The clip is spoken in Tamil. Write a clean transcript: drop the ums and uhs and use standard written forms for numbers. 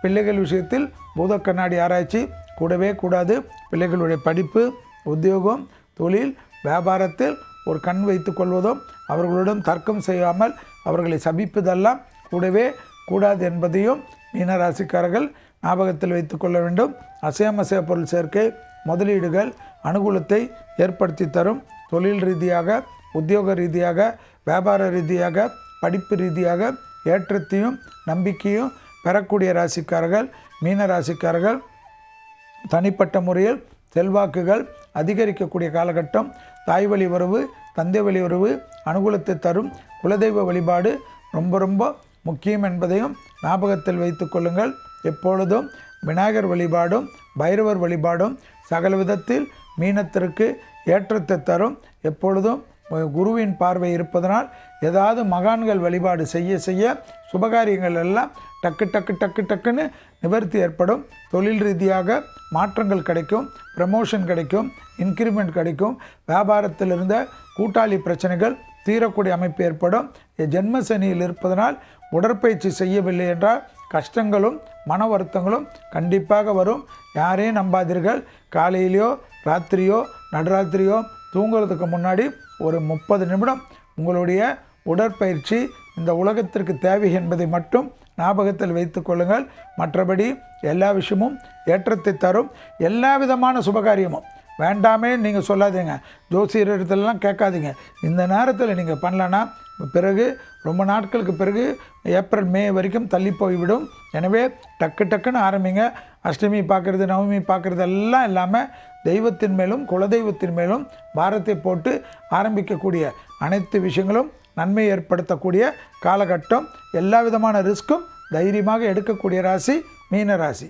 பிள்ளைகள் விஷயத்தில் பூத கண்ணாடி ஆராய்ச்சி கூடவே கூடாது. பிள்ளைகளுடைய படிப்பு, உத்தியோகம், தொழில், வியாபாரத்தில் ஒரு கண் வைத்து கொள்வதும் அவர்களுடன் தர்க்கம் செய்யாமல் அவர்களை சபிப்பதெல்லாம் கூடவே கூடாது என்பதையும் மீனராசிக்காரர்கள் ஞாபகத்தில் வைத்து கொள்ள வேண்டும். அசையாமசைய பொருள் சேர்க்கை, முதலீடுகள் அனுகூலத்தை ஏற்படுத்தி தரும். தொழில் ரீதியாக, உத்தியோக ரீதியாக, வியாபார ரீதியாக, படிப்பு ரீதியாக ஏற்றத்தையும் நம்பிக்கையும் பெறக்கூடிய ராசிக்காரர்கள் மீனராசிக்காரர்கள். தனிப்பட்ட முறையில் செல்வாக்குகள் அதிகரிக்கக்கூடிய காலகட்டம். தாய் வழி உறவு, தந்தை வழி உறவு அனுகூலத்தை தரும். குலதெய்வ வழிபாடு ரொம்ப முக்கியம் என்பதையும் ஞாபகத்தில் வைத்து கொள்ளுங்கள். எப்பொழுதும் விநாயகர் வழிபாடும் பைரவர் வழிபாடும் சகல விதத்தில் மீனத்திற்கு ஏற்றத்தை தரும். எப்பொழுதும் குருவின் பார்வை இருப்பதனால் ஏதாவது மகான்கள் வழிபாடு செய்ய சுபகாரியங்கள் எல்லாம் டக்குன்னு நிவர்த்தி ஏற்படும். தொழில் ரீதியாக மாற்றங்கள் கிடைக்கும், ப்ரமோஷன் கிடைக்கும், இன்க்ரிமெண்ட் கிடைக்கும். வியாபாரத்தில் இருந்த கூட்டாளி பிரச்சனைகள் தீரக்கூடிய அமைப்பு ஏற்படும். ஜென்ம சனியில் இருப்பதனால் உடற்பயிற்சி செய்யவில்லை என்றால் கஷ்டங்களும் மன வருத்தங்களும் கண்டிப்பாக வரும். யாரையும் நம்பாதீர்கள். காலையிலையோ ராத்திரியோ நடுராத்திரியோ தூங்குறதுக்கு முன்னாடி ஒரு 30 நிமிடம் உங்களுடைய உடற்பயிற்சி இந்த உலகத்திற்கு தேவை என்பதை மட்டும் ஞாபகத்தில் வைத்து கொள்ளுங்கள். மற்றபடி எல்லா விஷயமும் ஏற்றத்தை தரும். எல்லா விதமான சுபகாரியமும் வேண்டாமே நீங்கள் சொல்லாதீங்க. ஜோசியர் இடத்துலலாம் கேட்காதீங்க. இந்த நேரத்தில் நீங்கள் பண்ணலன்னா பிறகு ரொம்ப நாட்களுக்கு பிறகு ஏப்ரல் மே வரைக்கும் தள்ளி போய்விடும். எனவே டக்குன்னு ஆரம்பிங்க. அஷ்டமி பார்க்குறது, நவமி பார்க்குறது எல்லாம் இல்லாமல் தெய்வத்தின் மேலும் குலதெய்வத்தின் மேலும் பாரத்தை போட்டு ஆரம்பிக்கக்கூடிய அனைத்து விஷயங்களும் நன்மை ஏற்படுத்தக்கூடிய காலகட்டம். எல்லா விதமான ரிஸ்க்கும் தைரியமாக எடுக்கக்கூடிய ராசி மீன ராசி.